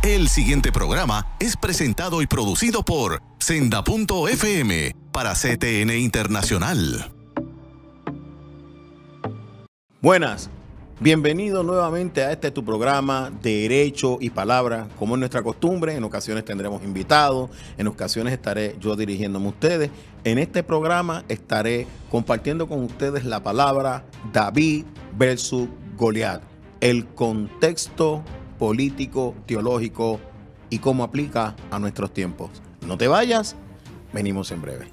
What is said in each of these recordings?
El siguiente programa es presentado y producido por Senda.fm para CTN Internacional. Buenas, bienvenido nuevamente a tu programa Derecho y Palabra. Como es nuestra costumbre, en ocasiones tendremos invitados, en ocasiones estaré yo dirigiéndome a ustedes. En este programa estaré compartiendo con ustedes la palabra David versus Goliat, el contexto político, teológico y cómo aplica a nuestros tiempos. No te vayas, venimos en breve.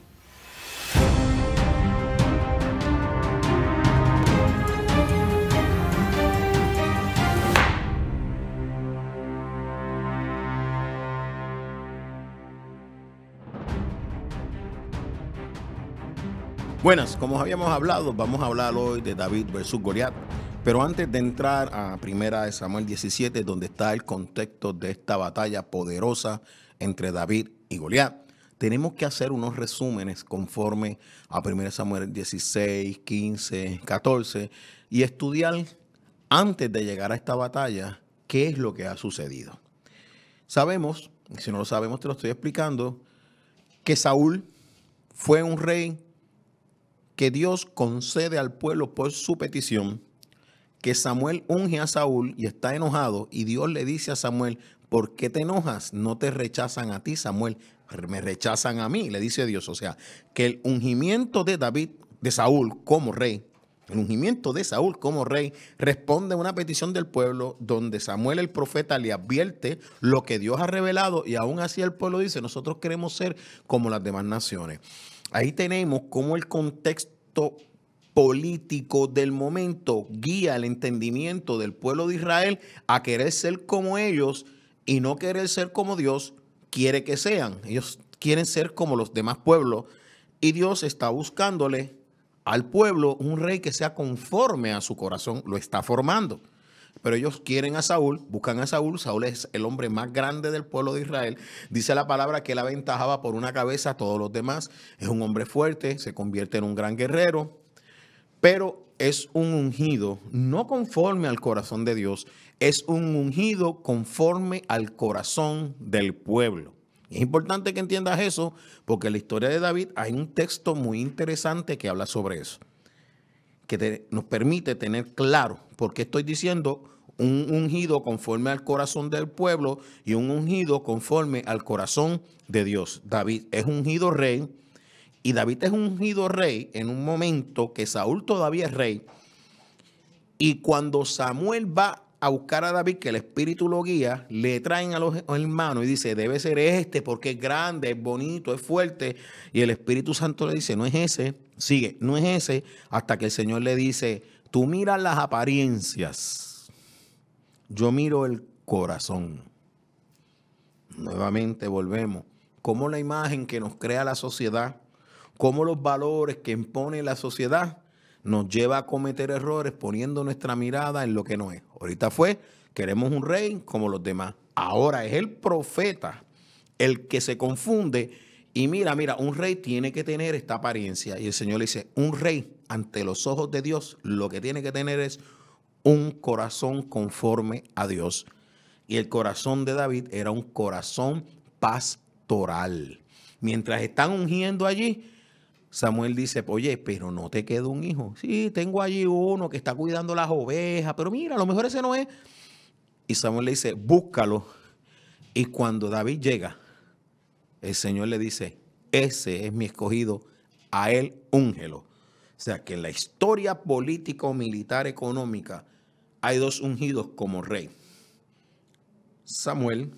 Buenas, como habíamos hablado, vamos a hablar hoy de David versus Goliat. Pero antes de entrar a 1 Samuel 17, donde está el contexto de esta batalla poderosa entre David y Goliat, tenemos que hacer unos resúmenes conforme a 1 Samuel 16, 15, 14 y estudiar antes de llegar a esta batalla qué es lo que ha sucedido. Sabemos, y si no lo sabemos te lo estoy explicando, que Saúl fue un rey que Dios concede al pueblo por su petición, que Samuel unge a Saúl y está enojado, y Dios le dice a Samuel: ¿por qué te enojas? No te rechazan a ti, Samuel, me rechazan a mí, le dice Dios. O sea, que el ungimiento de Saúl como rey, el ungimiento de Saúl como rey responde a una petición del pueblo donde Samuel el profeta le advierte lo que Dios ha revelado, y aún así el pueblo dice: nosotros queremos ser como las demás naciones. Ahí tenemos cómo el contexto político del momento guía el entendimiento del pueblo de Israel a querer ser como ellos y no querer ser como Dios quiere que sean. Ellos quieren ser como los demás pueblos, y Dios está buscándole al pueblo un rey que sea conforme a su corazón. Lo está formando. Pero ellos quieren a Saúl, buscan a Saúl. Saúl es el hombre más grande del pueblo de Israel. Dice la palabra que él aventajaba por una cabeza a todos los demás. Es un hombre fuerte, se convierte en un gran guerrero, pero es un ungido no conforme al corazón de Dios, es un ungido conforme al corazón del pueblo. Y es importante que entiendas eso, porque en la historia de David hay un texto muy interesante que habla sobre eso, que nos permite tener claro por qué estoy diciendo un ungido conforme al corazón del pueblo y un ungido conforme al corazón de Dios. David es ungido rey, y David es ungido rey en un momento que Saúl todavía es rey. Y cuando Samuel va a buscar a David, que el Espíritu lo guía, le traen a los hermanos y dice: debe ser este porque es grande, es bonito, es fuerte. Y el Espíritu Santo le dice: no es ese, sigue, no es ese, hasta que el Señor le dice: tú miras las apariencias, yo miro el corazón. Nuevamente volvemos. Cómo la imagen que nos crea la sociedad, cómo los valores que impone la sociedad nos lleva a cometer errores poniendo nuestra mirada en lo que no es. Ahorita queremos un rey como los demás. Ahora es el profeta el que se confunde y mira, un rey tiene que tener esta apariencia. Y el Señor le dice: un rey ante los ojos de Dios lo que tiene que tener es un corazón conforme a Dios. Y el corazón de David era un corazón pastoral. Mientras están ungiendo allí, Samuel dice: oye, pero no te quedó un hijo. Sí, tengo allí uno que está cuidando las ovejas, pero mira, a lo mejor ese no es. Y Samuel le dice: búscalo. Y cuando David llega, el Señor le dice: ese es mi escogido, a él úngelo. O sea que en la historia política, militar, económica, hay dos ungidos como rey. Samuel,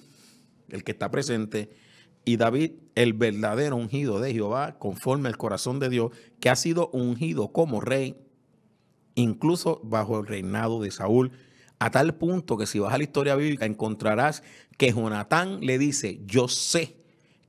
el que está presente, y David, el verdadero ungido de Jehová, conforme al corazón de Dios, que ha sido ungido como rey, incluso bajo el reinado de Saúl, a tal punto que si vas a la historia bíblica encontrarás que Jonatán le dice: yo sé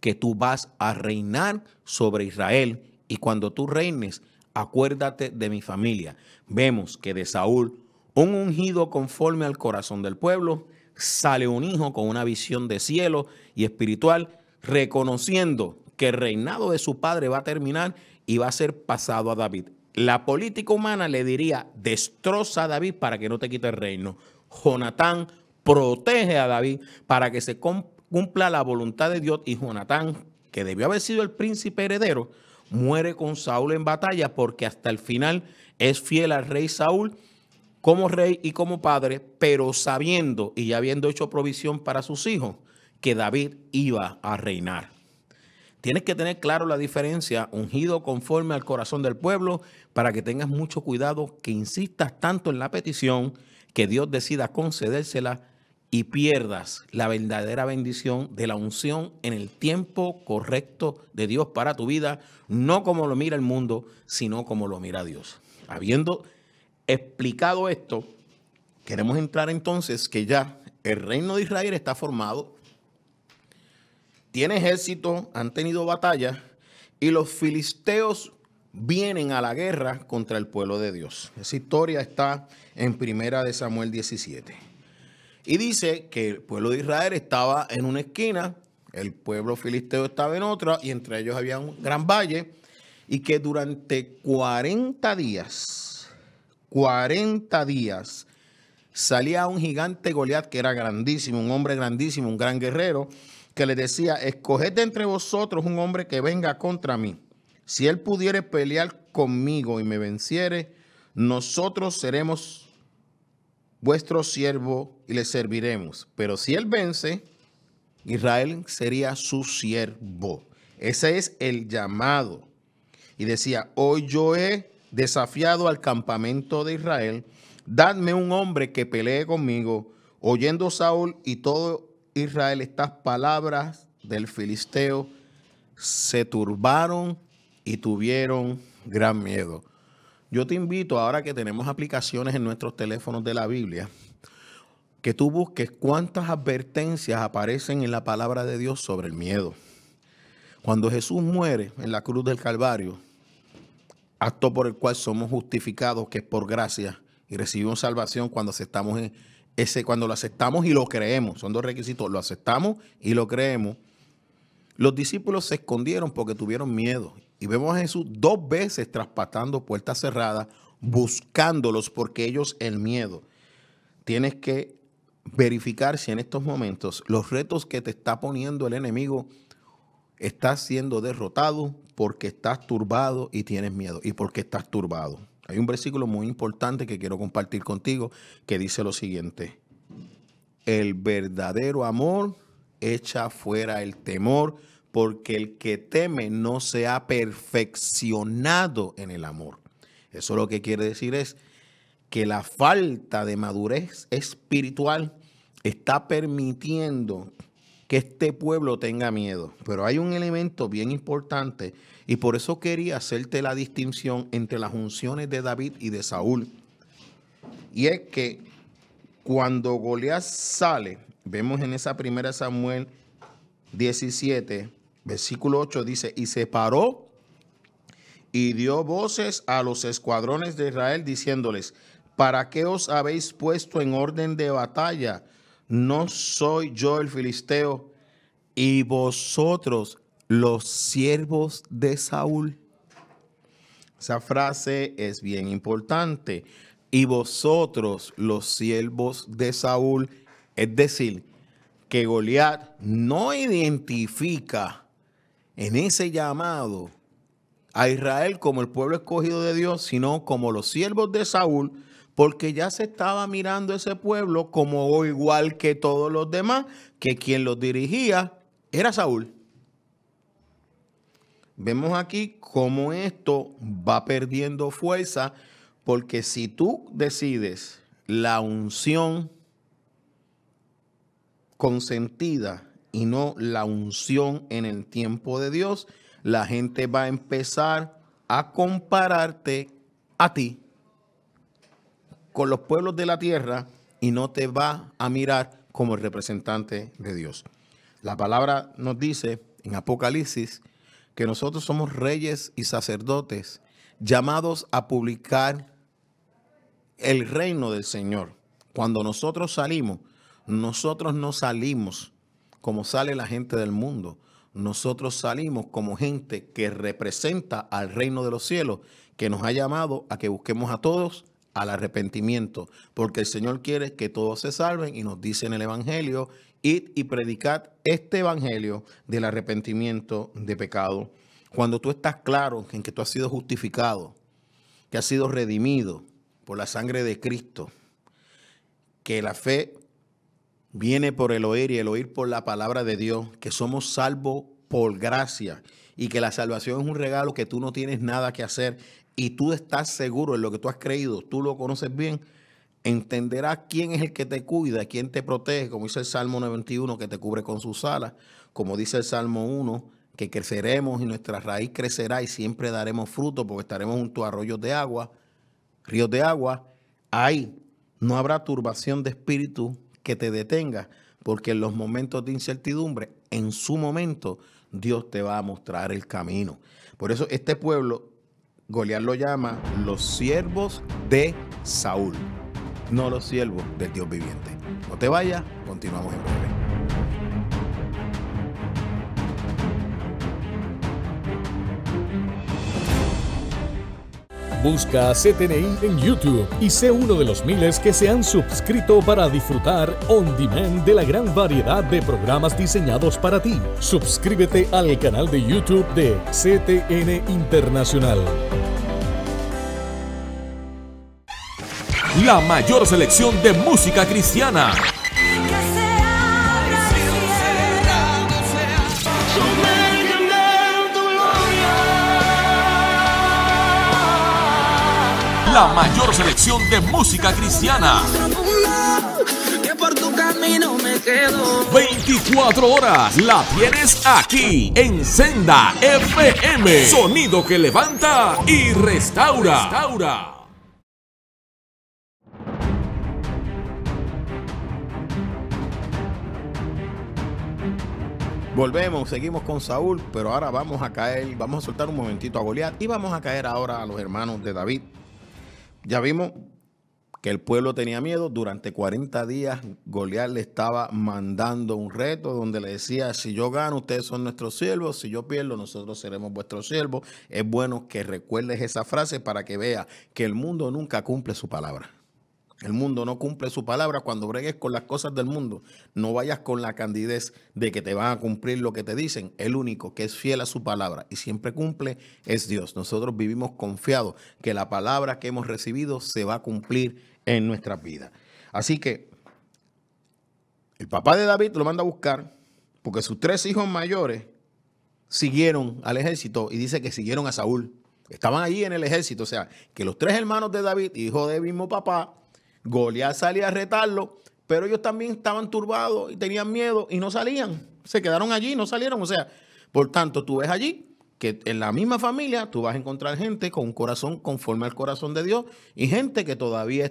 que tú vas a reinar sobre Israel, y cuando tú reines, acuérdate de mi familia. Vemos que de Saúl, un ungido conforme al corazón del pueblo, sale un hijo con una visión de cielo y espiritual, reconociendo que el reinado de su padre va a terminar y va a ser pasado a David. La política humana le diría: destroza a David para que no te quite el reino. Jonatán protege a David para que se cumpla la voluntad de Dios, y Jonatán, que debió haber sido el príncipe heredero, muere con Saúl en batalla porque hasta el final es fiel al rey Saúl como rey y como padre, pero sabiendo y ya habiendo hecho provisión para sus hijos que David iba a reinar. Tienes que tener claro la diferencia, ungido conforme al corazón del pueblo, para que tengas mucho cuidado, que insistas tanto en la petición que Dios decida concedérsela y pierdas la verdadera bendición de la unción en el tiempo correcto de Dios para tu vida, no como lo mira el mundo, sino como lo mira Dios. Habiendo explicado esto, queremos entrar entonces que ya el reino de Israel está formado, tiene ejército, han tenido batalla y los filisteos vienen a la guerra contra el pueblo de Dios. Esa historia está en 1 Samuel 17. Y dice que el pueblo de Israel estaba en una esquina, el pueblo filisteo estaba en otra, y entre ellos había un gran valle, y que durante 40 días, salía un gigante Goliat que era grandísimo, un hombre grandísimo, un gran guerrero, que le decía: escoged de entre vosotros un hombre que venga contra mí. Si él pudiere pelear conmigo y me venciere, nosotros seremos vuestro siervo y le serviremos. Pero si él vence, Israel sería su siervo. Ese es el llamado. Y decía: hoy yo he desafiado al campamento de Israel, dadme un hombre que pelee conmigo. Oyendo Saúl y todo Israel estas palabras del filisteo, se turbaron y tuvieron gran miedo. Yo te invito, ahora que tenemos aplicaciones en nuestros teléfonos de la Biblia, que tú busques cuántas advertencias aparecen en la palabra de Dios sobre el miedo. Cuando Jesús muere en la cruz del Calvario, acto por el cual somos justificados, que es por gracia, y recibimos salvación cuando cuando lo aceptamos y lo creemos. Son dos requisitos: lo aceptamos y lo creemos. Los discípulos se escondieron porque tuvieron miedo. Y vemos a Jesús 2 veces traspasando puertas cerradas, buscándolos, porque ellos el miedo. Tienes que verificar si en estos momentos los retos que te está poniendo el enemigo estás siendo derrotado, porque estás turbado y tienes miedo, y porque estás turbado. Hay un versículo muy importante que quiero compartir contigo que dice lo siguiente: el verdadero amor echa fuera el temor, porque el que teme no se ha perfeccionado en el amor. Eso lo que quiere decir es que la falta de madurez espiritual está permitiendo que este pueblo tenga miedo. Pero hay un elemento bien importante, y por eso quería hacerte la distinción entre las unciones de David y de Saúl. Y es que cuando Goliat sale, vemos en esa 1 Samuel 17, versículo 8, dice: y se paró y dio voces a los escuadrones de Israel, diciéndoles: ¿para qué os habéis puesto en orden de batalla? ¿No soy yo el filisteo y vosotros los siervos de Saúl? Esa frase es bien importante. Y vosotros los siervos de Saúl, es decir, que Goliat no identifica en ese llamado a Israel como el pueblo escogido de Dios, sino como los siervos de Saúl, porque ya se estaba mirando ese pueblo como igual que todos los demás, que quien los dirigía era Saúl. Vemos aquí cómo esto va perdiendo fuerza, porque si tú decides la unción consentida y no la unción en el tiempo de Dios, la gente va a empezar a compararte a ti con los pueblos de la tierra y no te va a mirar como el representante de Dios. La palabra nos dice en Apocalipsis que nosotros somos reyes y sacerdotes llamados a publicar el reino del Señor. Cuando nosotros salimos, nosotros no salimos como sale la gente del mundo. Nosotros salimos como gente que representa al reino de los cielos, que nos ha llamado a que busquemos a todos al arrepentimiento, porque el Señor quiere que todos se salven y nos dice en el Evangelio, id y predicad este Evangelio del arrepentimiento de pecado. Cuando tú estás claro en que tú has sido justificado, que has sido redimido por la sangre de Cristo, que la fe viene por el oír y el oír por la palabra de Dios, que somos salvos por gracia y que la salvación es un regalo que tú no tienes nada que hacer y tú estás seguro en lo que tú has creído, tú lo conoces bien, entenderás quién es el que te cuida, quién te protege, como dice el Salmo 91, que te cubre con sus alas, como dice el Salmo 1, que creceremos y nuestra raíz crecerá y siempre daremos fruto porque estaremos junto a arroyos de agua, ríos de agua. Ahí no habrá turbación de espíritu que te detenga, porque en los momentos de incertidumbre, en su momento, Dios te va a mostrar el camino. Por eso este pueblo, Goliat lo llama los siervos de Saúl, no los siervos del Dios viviente. No te vayas, continuamos en breve. Busca CTNI en YouTube y sé uno de los miles que se han suscrito para disfrutar on demand de la gran variedad de programas diseñados para ti. Suscríbete al canal de YouTube de CTN Internacional. La mayor selección de música cristiana. La mayor selección de música cristiana. 24 horas la tienes aquí en Senda FM. Sonido que levanta y restaura. Volvemos, seguimos con Saúl, pero ahora vamos a soltar un momentito a Goliat y vamos a caer ahora a los hermanos de David. Ya vimos que el pueblo tenía miedo. Durante 40 días Goliat le estaba mandando un reto donde le decía, si yo gano, ustedes son nuestros siervos, si yo pierdo, nosotros seremos vuestros siervos. Es bueno que recuerdes esa frase para que veas que el mundo nunca cumple su palabra. El mundo no cumple su palabra. Cuando bregues con las cosas del mundo, no vayas con la candidez de que te van a cumplir lo que te dicen. El único que es fiel a su palabra y siempre cumple es Dios. Nosotros vivimos confiados que la palabra que hemos recibido se va a cumplir en nuestras vidas. Así que el papá de David lo manda a buscar porque sus 3 hijos mayores siguieron al ejército y dice que siguieron a Saúl. Estaban allí en el ejército. O sea, que los 3 hermanos de David, hijos del mismo papá, Goliat salía a retarlo, pero ellos también estaban turbados y tenían miedo y no salían. Se quedaron allí, no salieron. O sea, por tanto, tú ves allí que en la misma familia tú vas a encontrar gente con un corazón conforme al corazón de Dios y gente que todavía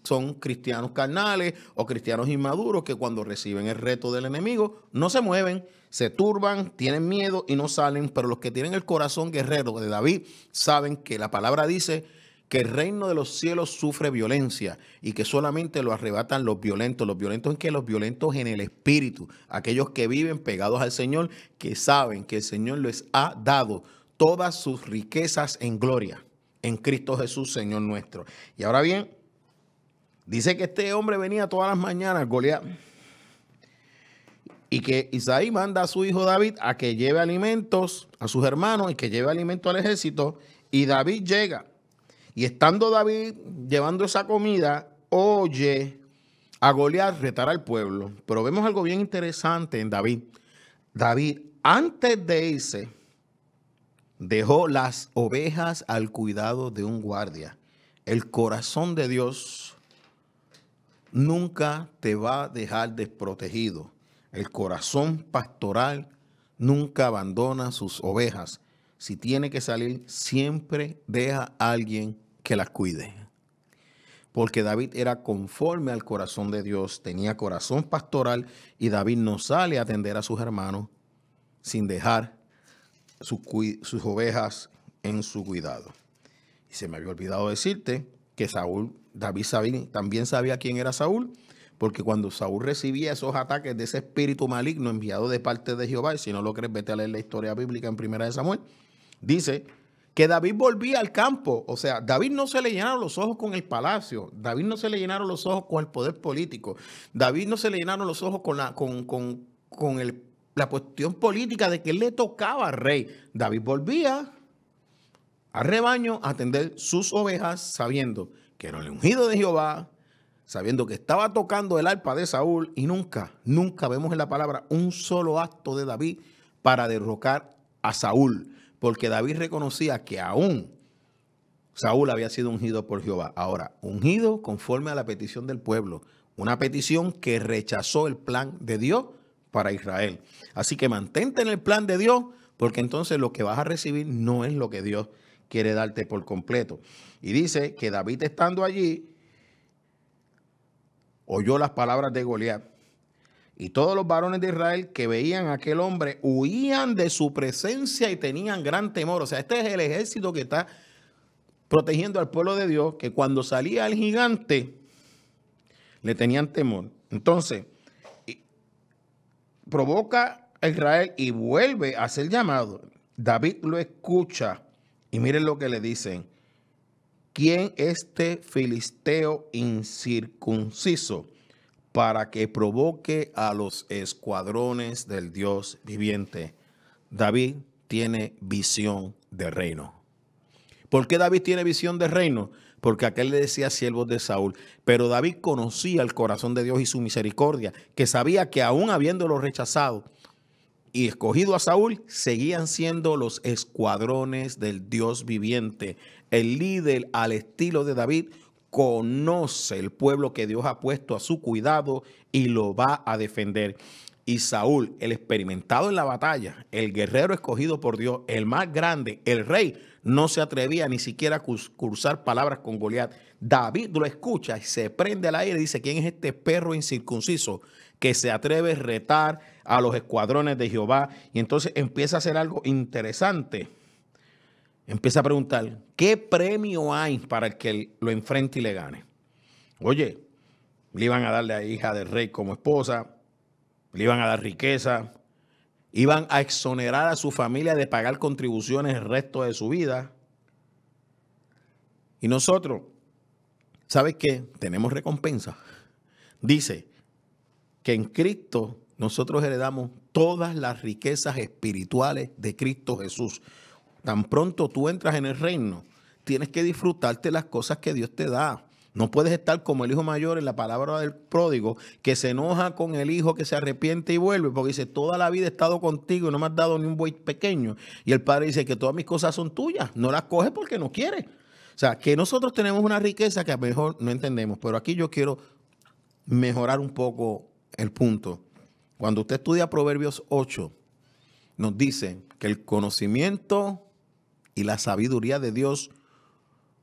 son cristianos carnales o cristianos inmaduros que cuando reciben el reto del enemigo no se mueven, se turban, tienen miedo y no salen. Pero los que tienen el corazón guerrero de David saben que la palabra dice que el reino de los cielos sufre violencia y que solamente lo arrebatan los violentos. Los violentos en que los violentos en el espíritu, aquellos que viven pegados al Señor, que saben que el Señor les ha dado todas sus riquezas en gloria en Cristo Jesús, Señor nuestro. Y ahora bien, dice que este hombre venía todas las mañanas, Goliat, y que Isaí manda a su hijo David a que lleve alimentos a sus hermanos y que lleve alimento al ejército, y David llega. Y estando David llevando esa comida, oye a Goliat retar al pueblo. Pero vemos algo bien interesante en David. David, antes de irse, dejó las ovejas al cuidado de un guardia. El corazón de Dios nunca te va a dejar desprotegido. El corazón pastoral nunca abandona sus ovejas. Si tiene que salir, siempre deja a alguien que las cuide. Porque David era conforme al corazón de Dios, tenía corazón pastoral y David no sale a atender a sus hermanos sin dejar sus ovejas en su cuidado. Y se me había olvidado decirte que David también sabía quién era Saúl, porque cuando Saúl recibía esos ataques de ese espíritu maligno enviado de parte de Jehová, y si no lo crees, vete a leer la historia bíblica en 1 Samuel, dice que David volvía al campo. O sea, David no se le llenaron los ojos con el palacio. David no se le llenaron los ojos con el poder político. David no se le llenaron los ojos con la cuestión política de que él le tocaba al rey. David volvía al rebaño a atender sus ovejas, sabiendo que era el ungido de Jehová, sabiendo que estaba tocando el arpa de Saúl, y nunca vemos en la palabra un solo acto de David para derrocar a Saúl, porque David reconocía que aún Saúl había sido ungido por Jehová. Ahora, ungido conforme a la petición del pueblo, una petición que rechazó el plan de Dios para Israel. Así que mantente en el plan de Dios, porque entonces lo que vas a recibir no es lo que Dios quiere darte por completo. Y dice que David, estando allí, oyó las palabras de Goliat, y todos los varones de Israel que veían a aquel hombre huían de su presencia y tenían gran temor. O sea, este es el ejército que está protegiendo al pueblo de Dios, que cuando salía el gigante le tenían temor. Entonces, provoca a Israel y vuelve a ser llamado. David lo escucha y miren lo que le dicen. ¿Quién este filisteo incircunciso para que provoque a los escuadrones del Dios viviente? David tiene visión de reino. ¿Por qué David tiene visión de reino? Porque aquel le decía siervos de Saúl. Pero David conocía el corazón de Dios y su misericordia, que sabía que aún habiéndolo rechazado y escogido a Saúl, seguían siendo los escuadrones del Dios viviente. El líder, al estilo de David, conoce el pueblo que Dios ha puesto a su cuidado y lo va a defender. Y Saúl, el experimentado en la batalla, el guerrero escogido por Dios, el más grande, el rey, no se atrevía ni siquiera a cruzar palabras con Goliat. David lo escucha y se prende al aire y dice: ¿quién es este perro incircunciso que se atreve a retar a los escuadrones de Jehová? Y entonces empieza a hacer algo interesante. Empieza a preguntar: ¿qué premio hay para el que lo enfrente y le gane? Oye, le iban a darle a hija del rey como esposa, le iban a dar riqueza, iban a exonerar a su familia de pagar contribuciones el resto de su vida. Y nosotros, ¿sabes qué? Tenemos recompensa. Dice que en Cristo nosotros heredamos todas las riquezas espirituales de Cristo Jesús. Tan pronto tú entras en el reino, tienes que disfrutarte las cosas que Dios te da. No puedes estar como el hijo mayor en la parábola del pródigo, que se enoja con el hijo que se arrepiente y vuelve, porque dice: toda la vida he estado contigo y no me has dado ni un buey pequeño. Y el padre dice que todas mis cosas son tuyas, no las coges porque no quieres. O sea, que nosotros tenemos una riqueza que a lo mejor no entendemos, pero aquí yo quiero mejorar un poco el punto. Cuando usted estudia Proverbios 8, nos dice que el conocimiento y la sabiduría de Dios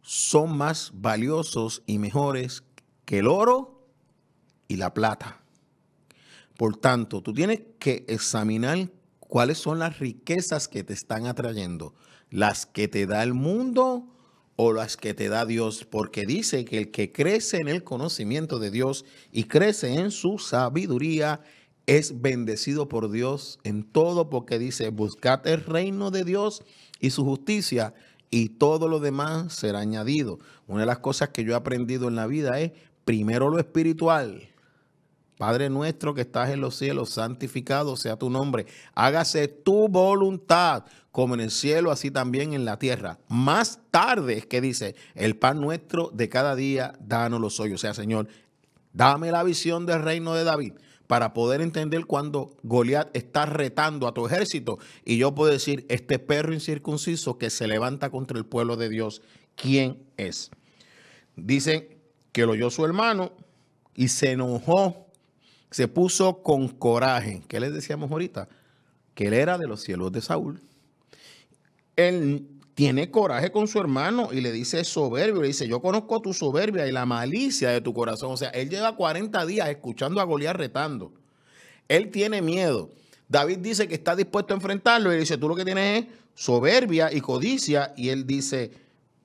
son más valiosos y mejores que el oro y la plata. Por tanto, tú tienes que examinar cuáles son las riquezas que te están atrayendo, las que te da el mundo o las que te da Dios, porque dice que el que crece en el conocimiento de Dios y crece en su sabiduría es bendecido por Dios en todo, porque dice: buscad el reino de Dios y su justicia, y todo lo demás será añadido. Una de las cosas que yo he aprendido en la vida es primero lo espiritual. Padre nuestro que estás en los cielos, santificado sea tu nombre. Hágase tu voluntad, como en el cielo, así también en la tierra. Más tarde es que dice: el pan nuestro de cada día, dánoslo hoy. O sea, Señor, dame la visión del reino de David, para poder entender cuando Goliat está retando a tu ejército y yo puedo decir: este perro incircunciso que se levanta contra el pueblo de Dios, ¿quién es? Dicen que lo oyó su hermano y se enojó, se puso con coraje. ¿Qué les decíamos ahorita? Que él era de los siervos de Saúl. Él tiene coraje con su hermano y le dice soberbio, le dice: yo conozco tu soberbia y la malicia de tu corazón. O sea, él lleva 40 días escuchando a Goliat retando. Él tiene miedo. David dice que está dispuesto a enfrentarlo y le dice: tú lo que tienes es soberbia y codicia. Y él dice,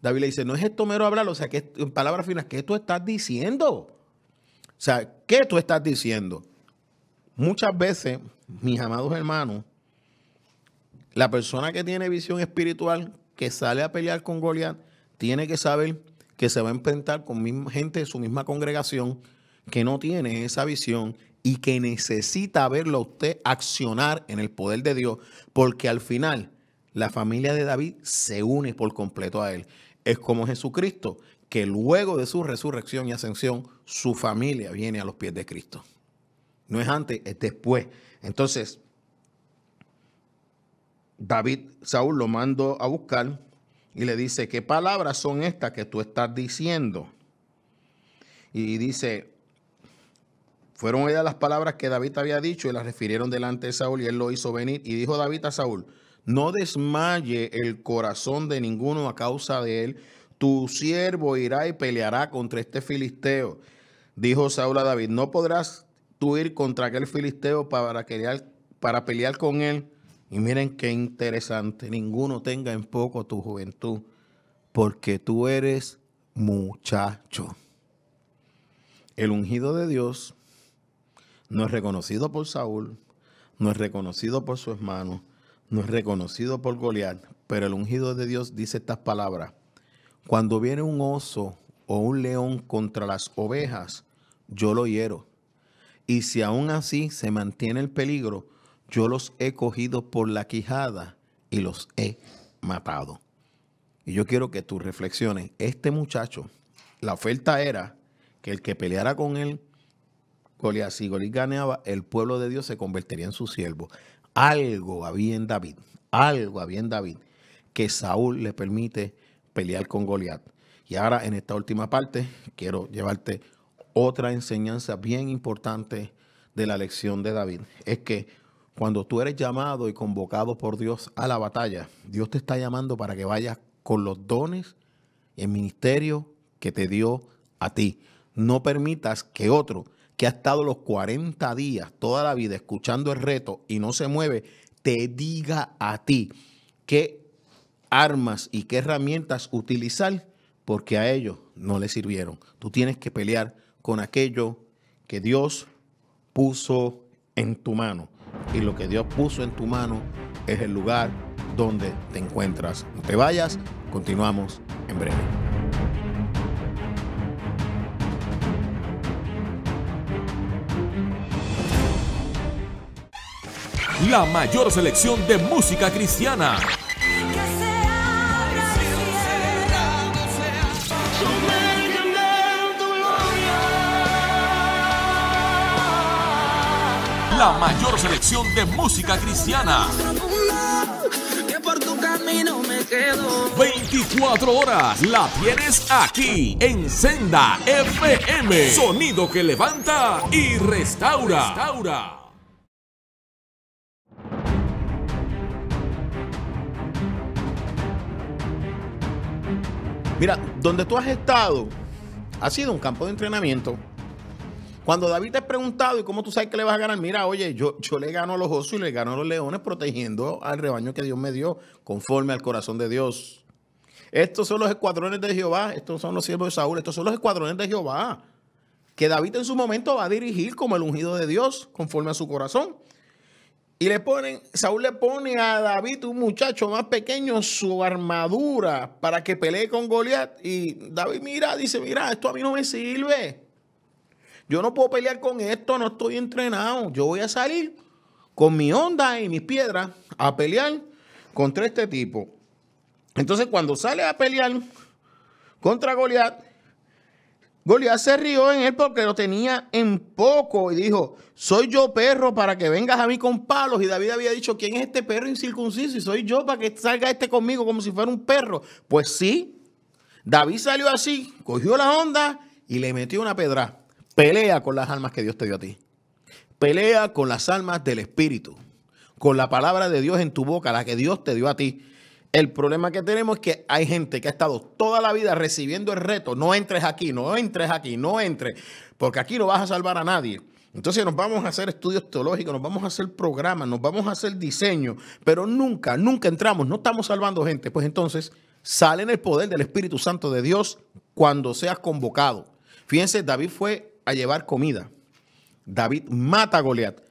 David le dice: no es esto mero hablar. O sea, que en palabras finas, ¿qué tú estás diciendo? O sea, ¿qué tú estás diciendo? Muchas veces, mis amados hermanos, la persona que tiene visión espiritual, que sale a pelear con Goliat tiene que saber que se va a enfrentar con gente de su misma congregación que no tiene esa visión y que necesita verlo a usted accionar en el poder de Dios, porque al final la familia de David se une por completo a él. Es como Jesucristo, que luego de su resurrección y ascensión, su familia viene a los pies de Cristo. No es antes, es después. Entonces, Saúl lo mandó a buscar y le dice, ¿qué palabras son estas que tú estás diciendo? Y dice, fueron ellas las palabras que David había dicho y las refirieron delante de Saúl y él lo hizo venir. Y dijo David a Saúl, no desmaye el corazón de ninguno a causa de él. Tu siervo irá y peleará contra este filisteo. Dijo Saúl a David, no podrás tú ir contra aquel filisteo para pelear con él. Y miren qué interesante, ninguno tenga en poco tu juventud, porque tú eres muchacho. El ungido de Dios no es reconocido por Saúl, no es reconocido por su hermano, no es reconocido por Goliat, pero el ungido de Dios dice estas palabras. Cuando viene un oso o un león contra las ovejas, yo lo hiero. Y si aún así se mantiene el peligro, yo los he cogido por la quijada y los he matado. Y yo quiero que tú reflexiones. Este muchacho, la oferta era que el que peleara con él, Goliat, si Goliat ganaba, el pueblo de Dios se convertiría en su siervo. Algo había en David, que Saúl le permite pelear con Goliat. Y ahora en esta última parte quiero llevarte otra enseñanza bien importante de la lección de David. Es que cuando tú eres llamado y convocado por Dios a la batalla, Dios te está llamando para que vayas con los dones y el ministerio que te dio a ti. No permitas que otro que ha estado los 40 días, toda la vida, escuchando el reto y no se mueve, te diga a ti qué armas y qué herramientas utilizar, porque a ellos no les sirvieron. Tú tienes que pelear con aquello que Dios puso en tu mano. Y lo que Dios puso en tu mano es el lugar donde te encuentras. No te vayas, continuamos en breve. La mayor selección de música cristiana. La mayor selección de música cristiana. 24 horas la tienes aquí en Senda FM. Sonido que levanta y restaura. Mira, donde tú has estado ha sido un campo de entrenamiento. Cuando David te ha preguntado, ¿y cómo tú sabes que le vas a ganar? Mira, oye, yo le gano a los osos y le gano a los leones protegiendo al rebaño que Dios me dio, conforme al corazón de Dios. Estos son los escuadrones de Jehová, estos son los siervos de Saúl, estos son los escuadrones de Jehová, que David en su momento va a dirigir como el ungido de Dios, conforme a su corazón. Y Saúl le pone a David, un muchacho más pequeño, su armadura para que pelee con Goliat. Y David dice, esto a mí no me sirve. Yo no puedo pelear con esto, no estoy entrenado. Yo voy a salir con mi honda y mis piedras a pelear contra este tipo. Entonces, cuando sale a pelear contra Goliat, Goliat se rió en él porque lo tenía en poco y dijo, soy yo perro para que vengas a mí con palos. Y David había dicho, ¿quién es este perro incircunciso? Y soy yo para que salga este conmigo como si fuera un perro. Pues sí, David salió así, cogió la honda y le metió una pedra. Pelea con las armas que Dios te dio a ti. Pelea con las armas del Espíritu. Con la palabra de Dios en tu boca, la que Dios te dio a ti. El problema que tenemos es que hay gente que ha estado toda la vida recibiendo el reto. No entres aquí, no entres aquí, no entres. Porque aquí no vas a salvar a nadie. Entonces nos vamos a hacer estudios teológicos, nos vamos a hacer programas, nos vamos a hacer diseño. Pero nunca entramos, no estamos salvando gente. Pues entonces sale en el poder del Espíritu Santo de Dios cuando seas convocado. Fíjense, David fue a llevar comida. David mata a Goliat.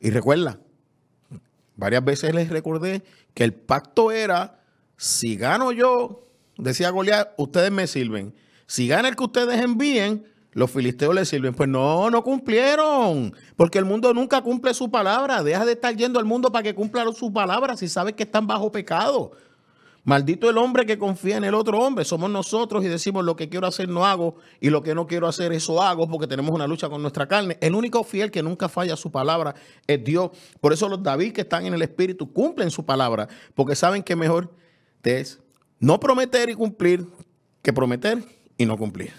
Y recuerda, varias veces les recordé que el pacto era si gano yo, decía Goliat, ustedes me sirven. Si gana el que ustedes envíen, los filisteos les sirven. Pues no cumplieron. Porque el mundo nunca cumple su palabra. Deja de estar yendo al mundo para que cumpla su palabra si sabes que están bajo pecado. Maldito el hombre que confía en el otro hombre. Somos nosotros y decimos lo que quiero hacer no hago y lo que no quiero hacer eso hago porque tenemos una lucha con nuestra carne. El único fiel que nunca falla su palabra es Dios. Por eso los David que están en el Espíritu cumplen su palabra porque saben que mejor es no prometer y cumplir que prometer y no cumplir.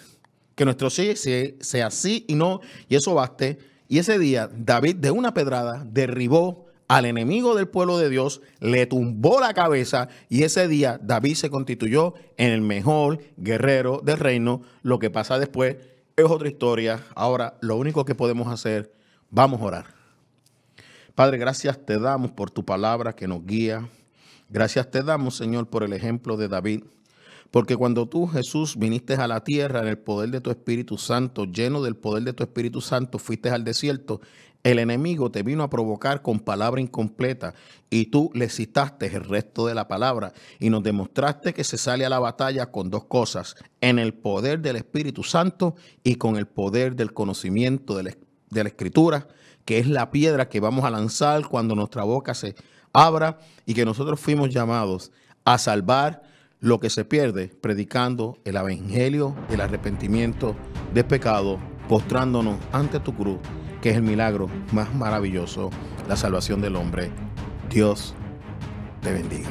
Que nuestro sí sea sí y no, y eso baste. Y ese día David de una pedrada derribó al enemigo del pueblo de Dios, le tumbó la cabeza y ese día David se constituyó en el mejor guerrero del reino. Lo que pasa después es otra historia. Ahora lo único que podemos hacer, vamos a orar. Padre, gracias te damos por tu palabra que nos guía. Gracias te damos, Señor, por el ejemplo de David. Porque cuando tú, Jesús, viniste a la tierra en el poder de tu Espíritu Santo, lleno del poder de tu Espíritu Santo, fuiste al desierto, el enemigo te vino a provocar con palabra incompleta y tú le citaste el resto de la palabra y nos demostraste que se sale a la batalla con dos cosas, en el poder del Espíritu Santo y con el poder del conocimiento de la Escritura, que es la piedra que vamos a lanzar cuando nuestra boca se abra y que nosotros fuimos llamados a salvar lo que se pierde predicando el evangelio del arrepentimiento de pecado, postrándonos ante tu cruz, que es el milagro más maravilloso, la salvación del hombre. Dios te bendiga.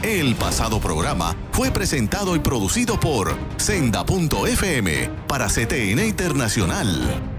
El pasado programa fue presentado y producido por Senda.fm para CTN Internacional.